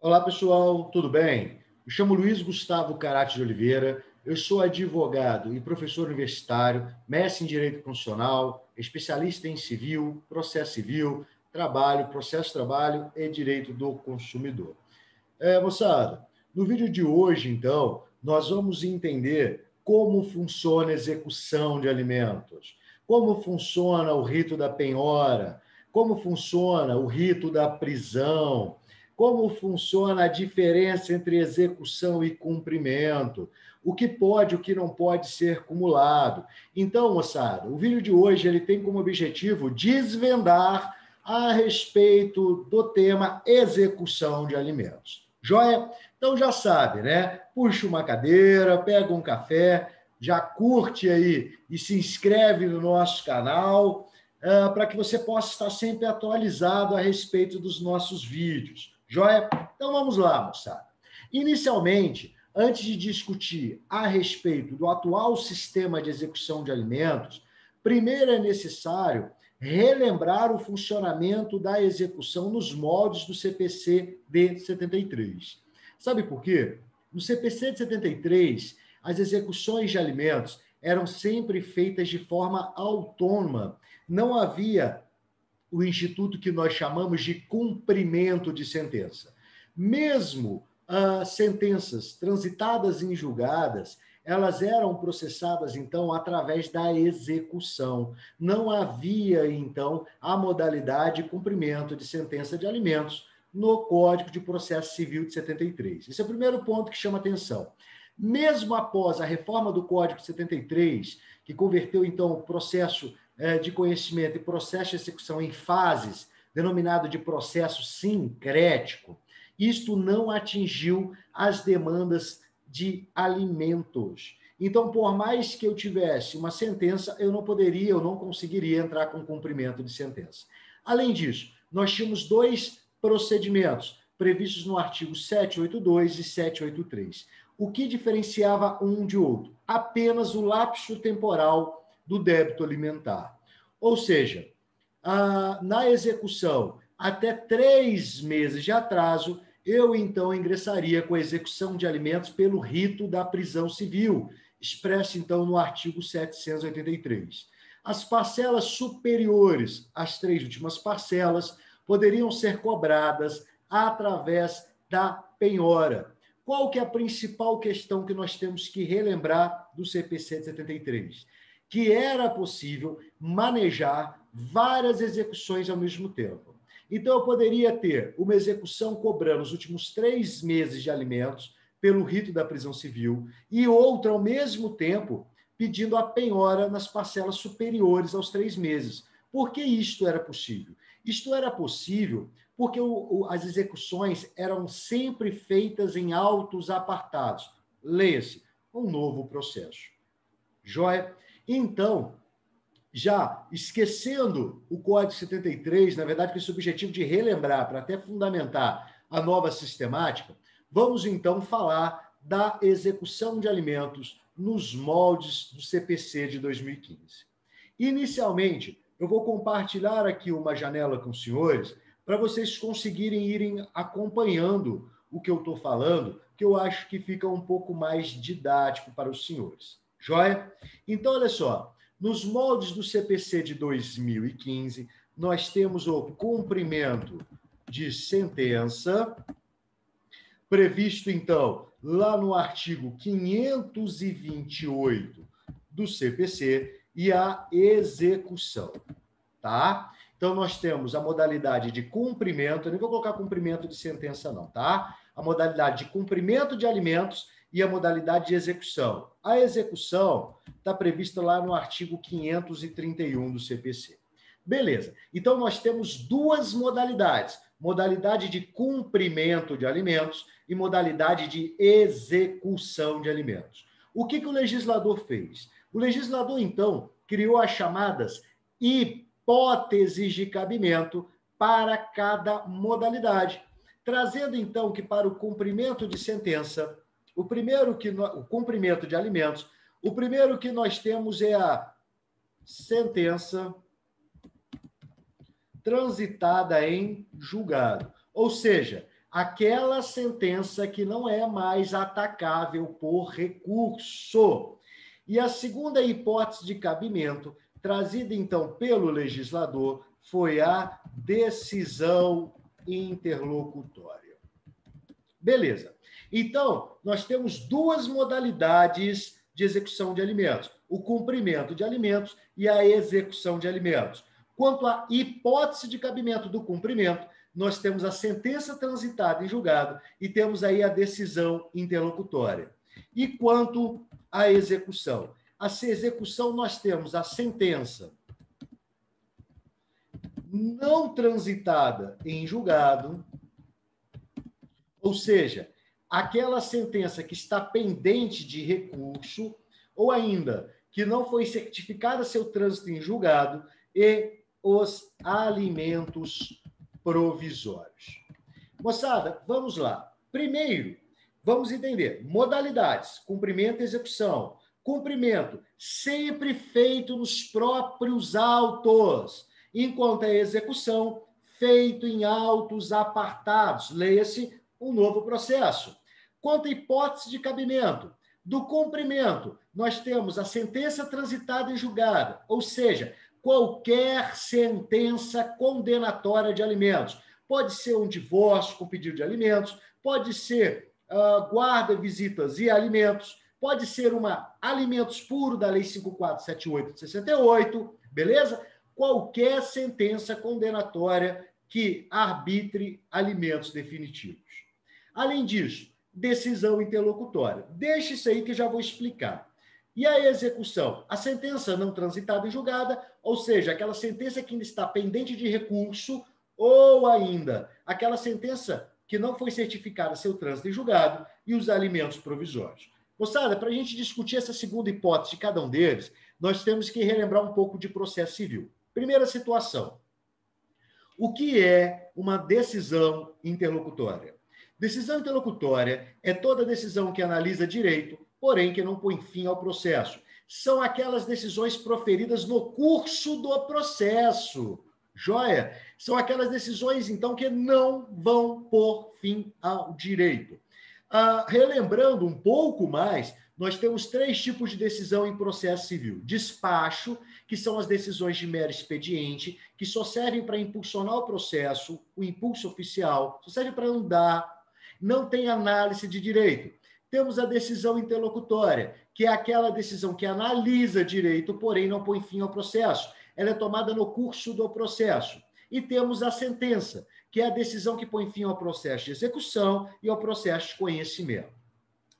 Olá, pessoal, tudo bem? Me chamo Luiz Gustavo Carati de Oliveira, eu sou advogado e professor universitário, mestre em Direito Constitucional, especialista em civil, trabalho, processo de trabalho e direito do consumidor. Moçada, no vídeo de hoje, então, nós vamos entender como funciona a execução de alimentos, como funciona o rito da penhora, como funciona o rito da prisão, como funciona a diferença entre execução e cumprimento, o que pode e o que não pode ser cumulado. Então, moçada, o vídeo de hoje ele tem como objetivo desvendar a respeito do tema execução de alimentos. Joia? Então já sabe, né? Puxa uma cadeira, pega um café, já curte aí e se inscreve no nosso canal para que você possa estar sempre atualizado a respeito dos nossos vídeos. Joia? Então vamos lá, moçada. Inicialmente, antes de discutir a respeito do atual sistema de execução de alimentos, primeiro é necessário relembrar o funcionamento da execução nos moldes do CPC de 73. Sabe por quê? No CPC de 73, as execuções de alimentos eram sempre feitas de forma autônoma. Não havia o instituto que nós chamamos de cumprimento de sentença. Mesmo sentenças transitadas em julgadas, elas eram processadas, então, através da execução. Não havia, então, a modalidade de cumprimento de sentença de alimentos no Código de Processo Civil de 73. Esse é o primeiro ponto que chama atenção. Mesmo após a reforma do Código de 73, que converteu, então, o processo de conhecimento e processo de execução em fases, denominado de processo sincrético, isto não atingiu as demandas de alimentos. Então, por mais que eu tivesse uma sentença, eu não conseguiria entrar com cumprimento de sentença. Além disso, nós tínhamos dois procedimentos previstos no artigo 782 e 783. O que diferenciava um de outro? Apenas o lapso temporal do débito alimentar. Ou seja, na execução, até 3 meses de atraso, eu então ingressaria com a execução de alimentos pelo rito da prisão civil, expresso então no artigo 783. As parcelas superiores às 3 últimas parcelas poderiam ser cobradas através da penhora. Qual que é a principal questão que nós temos que relembrar do CPC de 73? Que era possível manejar várias execuções ao mesmo tempo. Então, eu poderia ter uma execução cobrando os últimos 3 meses de alimentos pelo rito da prisão civil e outra, ao mesmo tempo, pedindo a penhora nas parcelas superiores aos 3 meses. Por que isto era possível? Isto era possível porque as execuções eram sempre feitas em autos apartados. Leia-se, um novo processo. Joia? Então, já esquecendo o Código 73, na verdade, com esse objetivo de relembrar, para até fundamentar a nova sistemática, vamos então falar da execução de alimentos nos moldes do CPC de 2015. Inicialmente, eu vou compartilhar aqui uma janela com os senhores para vocês conseguirem irem acompanhando o que eu estou falando, que eu acho que fica um pouco mais didático para os senhores. Joia? Então, olha só. Nos moldes do CPC de 2015, nós temos o cumprimento de sentença, previsto, então, lá no artigo 528 do CPC, e a execução, tá? Então, nós temos a modalidade de cumprimento, eu não vou colocar cumprimento de sentença, não, tá? A modalidade de cumprimento de alimentos e a modalidade de execução. A execução está prevista lá no artigo 531 do CPC. Beleza. Então, nós temos duas modalidades. Modalidade de cumprimento de alimentos e modalidade de execução de alimentos. O que o legislador fez? O legislador, então, criou as chamadas hipóteses de cabimento para cada modalidade, trazendo, então, que para o cumprimento de sentença, o cumprimento de alimentos, o primeiro que nós temos é a sentença transitada em julgado. Ou seja, aquela sentença que não é mais atacável por recurso. E a segunda hipótese de cabimento, trazida então pelo legislador, foi a decisão interlocutória. Beleza. Então, nós temos duas modalidades de execução de alimentos: o cumprimento de alimentos e a execução de alimentos. Quanto à hipótese de cabimento do cumprimento, nós temos a sentença transitada em julgado e temos aí a decisão interlocutória. E quanto à execução? A execução, nós temos a sentença não transitada em julgado, ou seja, aquela sentença que está pendente de recurso, ou ainda que não foi certificada seu trânsito em julgado, e os alimentos provisórios. Moçada, vamos lá. Primeiro, vamos entender modalidades: cumprimento e execução. Cumprimento sempre feito nos próprios autos, enquanto a execução feito em autos apartados. Leia-se um novo processo. Quanto à hipótese de cabimento, do cumprimento, nós temos a sentença transitada em julgado, ou seja, qualquer sentença condenatória de alimentos. Pode ser um divórcio com pedido de alimentos, pode ser guarda, visitas e alimentos, pode ser uma alimentos puro da Lei 5478 de 68, beleza? Qualquer sentença condenatória que arbitre alimentos definitivos. Além disso, decisão interlocutória. Deixa isso aí que já vou explicar. E a execução? A sentença não transitada em julgada, ou seja, aquela sentença que ainda está pendente de recurso, ou ainda aquela sentença que não foi certificada seu trânsito em julgado, e os alimentos provisórios. Moçada, para a gente discutir essa segunda hipótese de cada um deles, nós temos que relembrar um pouco de processo civil. Primeira situação. O que é uma decisão interlocutória? Decisão interlocutória é toda decisão que analisa direito, porém que não põe fim ao processo. São aquelas decisões proferidas no curso do processo. Joia? São aquelas decisões, então, que não vão pôr fim ao direito. Relembrando um pouco mais, nós temos 3 tipos de decisão em processo civil. Despacho, que são as decisões de mero expediente, que só servem para impulsionar o processo, o impulso oficial, só serve para andar, não tem análise de direito. Temos a decisão interlocutória, que é aquela decisão que analisa direito, porém não põe fim ao processo. Ela é tomada no curso do processo. E temos a sentença, que é a decisão que põe fim ao processo de execução e ao processo de conhecimento.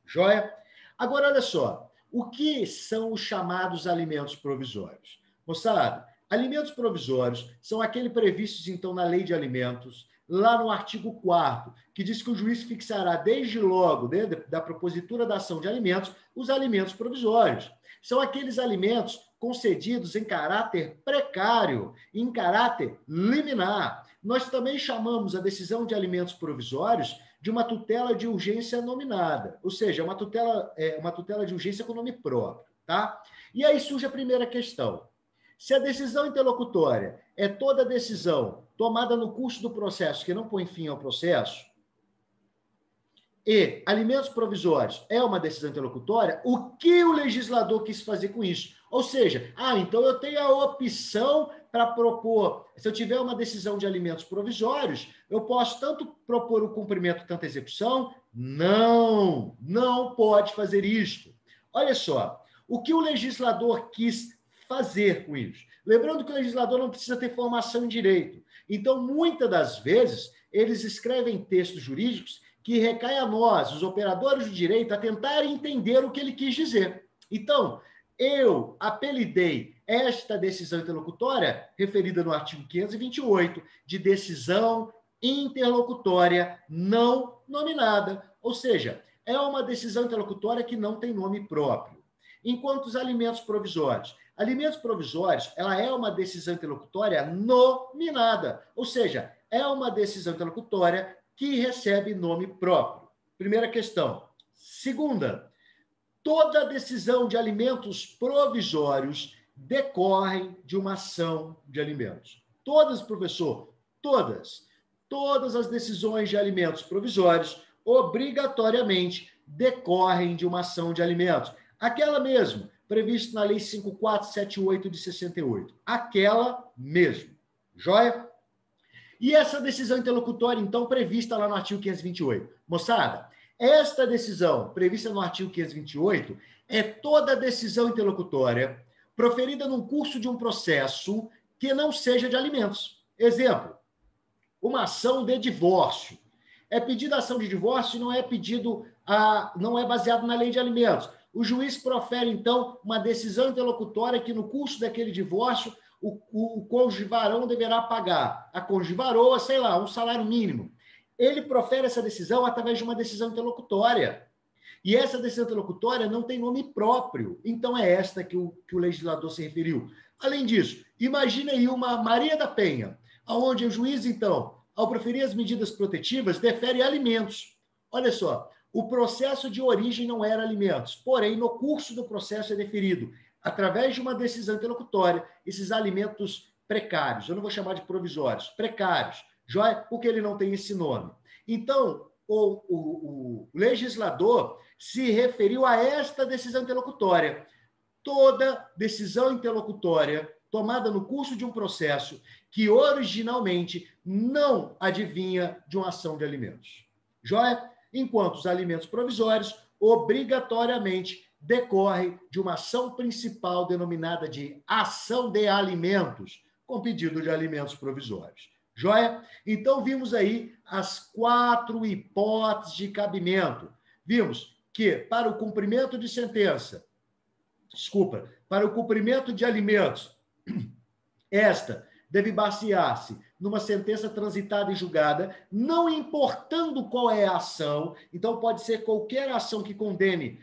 Joia? Agora, olha só, o que são os chamados alimentos provisórios? Moçada, alimentos provisórios são aqueles previstos, então, na Lei de Alimentos, lá no artigo 4º, que diz que o juiz fixará desde logo, da propositura da ação de alimentos, os alimentos provisórios. São aqueles alimentos concedidos em caráter precário, em caráter liminar. Nós também chamamos a decisão de alimentos provisórios de uma tutela de urgência nominada, ou seja, uma tutela de urgência com nome próprio, tá? E aí surge a primeira questão. Se a decisão interlocutória é toda decisão tomada no curso do processo que não põe fim ao processo, e alimentos provisórios é uma decisão interlocutória, o que o legislador quis fazer com isso? Ou seja, então eu tenho a opção para propor, se eu tiver uma decisão de alimentos provisórios, eu posso tanto propor o cumprimento, tanto a execução? Não, não pode fazer isto. Olha só, o que o legislador quis fazer com isso? Lembrando que o legislador não precisa ter formação em direito. Então, muitas das vezes, eles escrevem textos jurídicos que recai a nós, os operadores do direito, a tentar entender o que ele quis dizer. Então, eu apelidei esta decisão interlocutória, referida no artigo 528, de decisão interlocutória não nominada, ou seja, é uma decisão interlocutória que não tem nome próprio. Enquanto os alimentos provisórios, ela é uma decisão interlocutória nominada, ou seja, é uma decisão interlocutória que recebe nome próprio. Primeira questão. Segunda, toda decisão de alimentos provisórios decorre de uma ação de alimentos. Todas, professor, todas. todas as decisões de alimentos provisórios obrigatoriamente decorrem de uma ação de alimentos. Aquela mesmo, prevista na Lei 5478 de 68. Aquela mesmo. Joia? E essa decisão interlocutória, então, prevista lá no artigo 528. Moçada, esta decisão prevista no artigo 528 é toda decisão interlocutória proferida num curso de um processo que não seja de alimentos. Exemplo, uma ação de divórcio. É pedido a ação de divórcio e não é baseado na lei de alimentos. O juiz profere, então, uma decisão interlocutória que, no curso daquele divórcio, o cônjuge varão deverá pagar a cônjuge varoa, sei lá, um salário mínimo. Ele profere essa decisão através de uma decisão interlocutória. E essa decisão interlocutória não tem nome próprio. Então, é esta que o legislador se referiu. Além disso, imagine aí uma Maria da Penha, onde o juiz, então, ao proferir as medidas protetivas, defere alimentos. Olha só, o processo de origem não era alimentos, porém, no curso do processo é deferido, através de uma decisão interlocutória, esses alimentos precários, eu não vou chamar de provisórios, precários, joia? Porque ele não tem esse nome. Então, o legislador se referiu a esta decisão interlocutória. Toda decisão interlocutória tomada no curso de um processo que originalmente não advinha de uma ação de alimentos. Joia? Enquanto os alimentos provisórios obrigatoriamente decorrem de uma ação principal denominada de ação de alimentos, com pedido de alimentos provisórios. Joia? Então, vimos aí as 4 hipóteses de cabimento. Vimos que, para o cumprimento de sentença, para o cumprimento de alimentos, esta deve basear-se numa sentença transitada e julgada, não importando qual é a ação. Então, pode ser qualquer ação que condene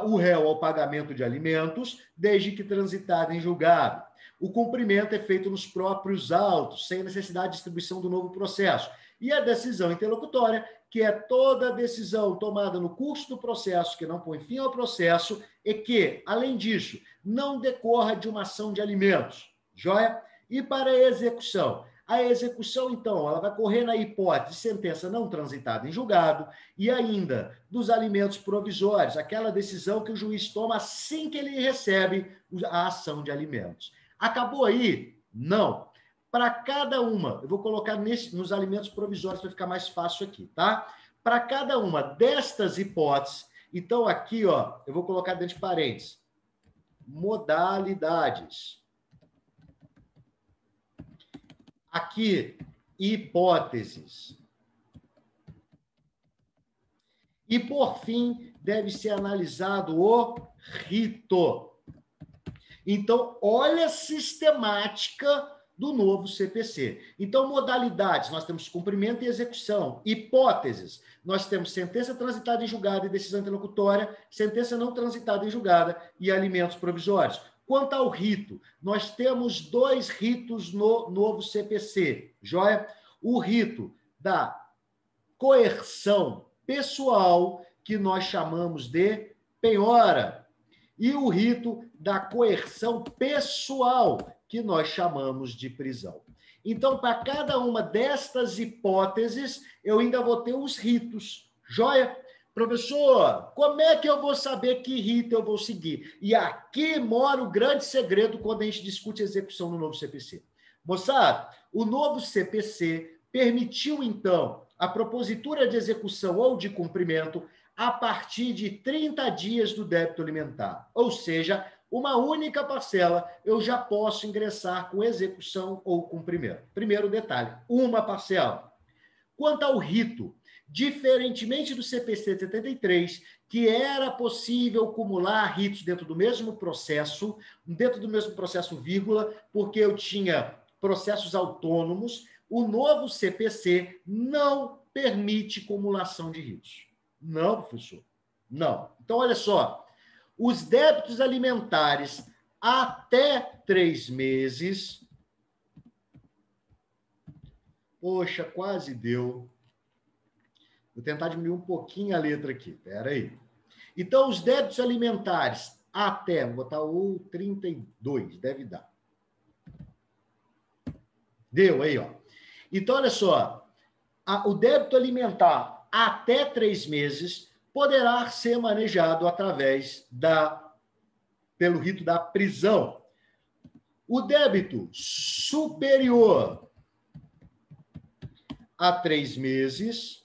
o réu ao pagamento de alimentos, desde que transitada em julgado. O cumprimento é feito nos próprios autos, sem necessidade de distribuição do novo processo. E a decisão interlocutória, que é toda decisão tomada no curso do processo, que não põe fim ao processo, e que, além disso, não decorra de uma ação de alimentos. Joia? E para a execução? A execução, então, ela vai correr na hipótese de sentença não transitada em julgado e ainda dos alimentos provisórios, aquela decisão que o juiz toma assim que ele recebe a ação de alimentos. Acabou aí? Não. Para cada uma, eu vou colocar nos alimentos provisórios para ficar mais fácil aqui, tá? Para cada uma destas hipóteses, então aqui, ó, eu vou colocar dentro de parênteses, modalidades. Aqui, hipóteses. E, por fim, deve ser analisado o rito. Então, olha a sistemática do novo CPC. Então, modalidades, nós temos cumprimento e execução. Hipóteses, nós temos sentença transitada em julgado e decisão interlocutória, sentença não transitada em julgada e alimentos provisórios. Quanto ao rito, nós temos 2 ritos no novo CPC, joia? O rito da coerção pessoal, que nós chamamos de penhora, e o rito da coerção pessoal, que nós chamamos de prisão. Então, para cada uma destas hipóteses, eu ainda vou ter os ritos, joia? Professor, como é que eu vou saber que rito eu vou seguir? E aqui mora o grande segredo quando a gente discute execução no novo CPC. Moçada, o novo CPC permitiu, então, a propositura de execução ou de cumprimento a partir de 30 dias do débito alimentar. Ou seja, uma única parcela eu já posso ingressar com execução ou cumprimento. Primeiro detalhe, uma parcela. Quanto ao rito, diferentemente do CPC 73, que era possível acumular ritos dentro do mesmo processo, vírgula, porque eu tinha processos autônomos, o novo CPC não permite acumulação de ritos. Não, professor. Não. Então, olha só. Os débitos alimentares até 3 meses... Poxa, quase deu. Vou tentar diminuir um pouquinho a letra aqui. Espera aí. Então, os débitos alimentares até... Vou botar o 32, deve dar. Deu aí, ó. Então, olha só. o débito alimentar até 3 meses poderá ser manejado pelo rito da prisão. O débito superior a 3 meses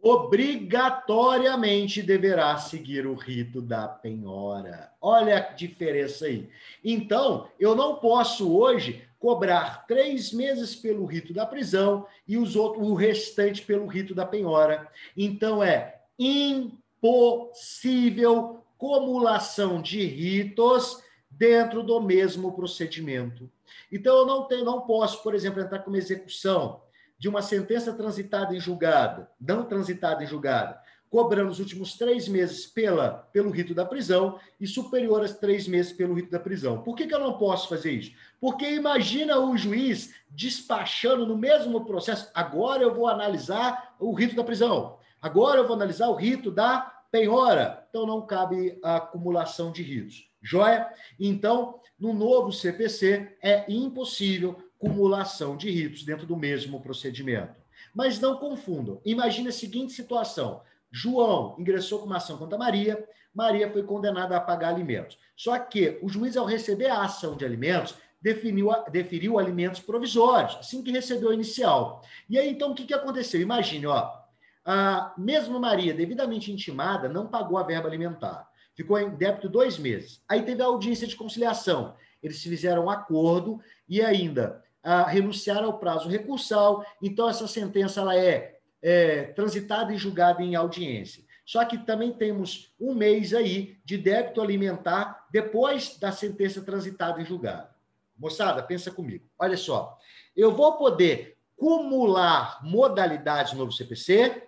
obrigatoriamente deverá seguir o rito da penhora. Olha a diferença aí. Então, eu não posso hoje cobrar 3 meses pelo rito da prisão e o restante pelo rito da penhora. Então, é impossível cumulação de ritos dentro do mesmo procedimento. Então, eu não posso, por exemplo, entrar com uma execução de uma sentença transitada em julgado, não transitada em julgado, cobrando os últimos 3 meses pelo rito da prisão e superior a 3 meses pelo rito da prisão. Por que eu não posso fazer isso? Porque imagina o juiz despachando no mesmo processo, agora eu vou analisar o rito da prisão, agora eu vou analisar o rito da penhora. Então, não cabe a acumulação de ritos. Joia? Então, no novo CPC, é impossível cumulação de ritos dentro do mesmo procedimento. Mas não confundam. Imagine a seguinte situação. João ingressou com uma ação contra Maria, Maria foi condenada a pagar alimentos. Só que o juiz, ao receber a ação de alimentos, deferiu alimentos provisórios, assim que recebeu a inicial. E aí, então, o que aconteceu? Imagine, a mesma Maria, devidamente intimada, não pagou a verba alimentar. Ficou em débito 2 meses. Aí teve a audiência de conciliação. Eles fizeram um acordo e ainda renunciaram ao prazo recursal. Então, essa sentença ela é transitada e julgada em audiência. Só que também temos 1 mês aí de débito alimentar depois da sentença transitada em julgado. Moçada, pensa comigo. Olha só, eu vou poder cumular modalidades no novo CPC?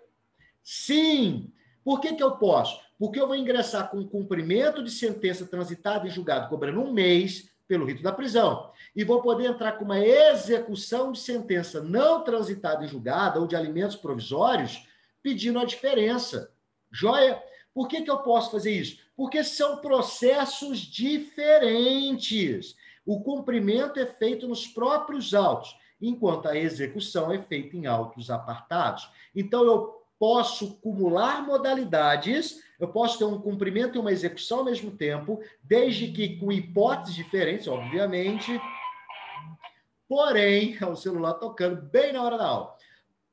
Sim! Por que eu posso? Porque eu vou ingressar com cumprimento de sentença transitada em julgado, cobrando 1 mês pelo rito da prisão. E vou poder entrar com uma execução de sentença não transitada em julgado ou de alimentos provisórios, pedindo a diferença. Joia? Por que eu posso fazer isso? Porque são processos diferentes. O cumprimento é feito nos próprios autos, enquanto a execução é feita em autos apartados. Então, eu posso cumular modalidades, eu posso ter um cumprimento e uma execução ao mesmo tempo, desde que com hipóteses diferentes, obviamente. Porém, o celular tocando bem na hora da aula.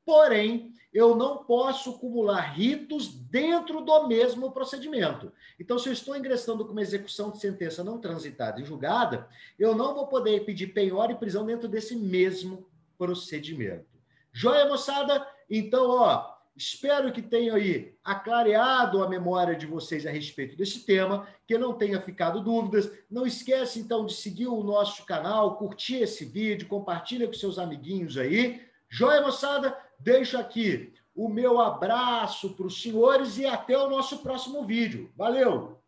Porém, eu não posso cumular ritos dentro do mesmo procedimento. Então, se eu estou ingressando com uma execução de sentença não transitada e julgada, eu não vou poder pedir penhora e prisão dentro desse mesmo procedimento. Joia, moçada? Então, espero que tenha aí aclareado a memória de vocês a respeito desse tema, que não tenha ficado dúvidas. Não esquece, então, de seguir o nosso canal, curtir esse vídeo, compartilha com seus amiguinhos aí. Joia, moçada? Deixo aqui o meu abraço para os senhores e até o nosso próximo vídeo. Valeu!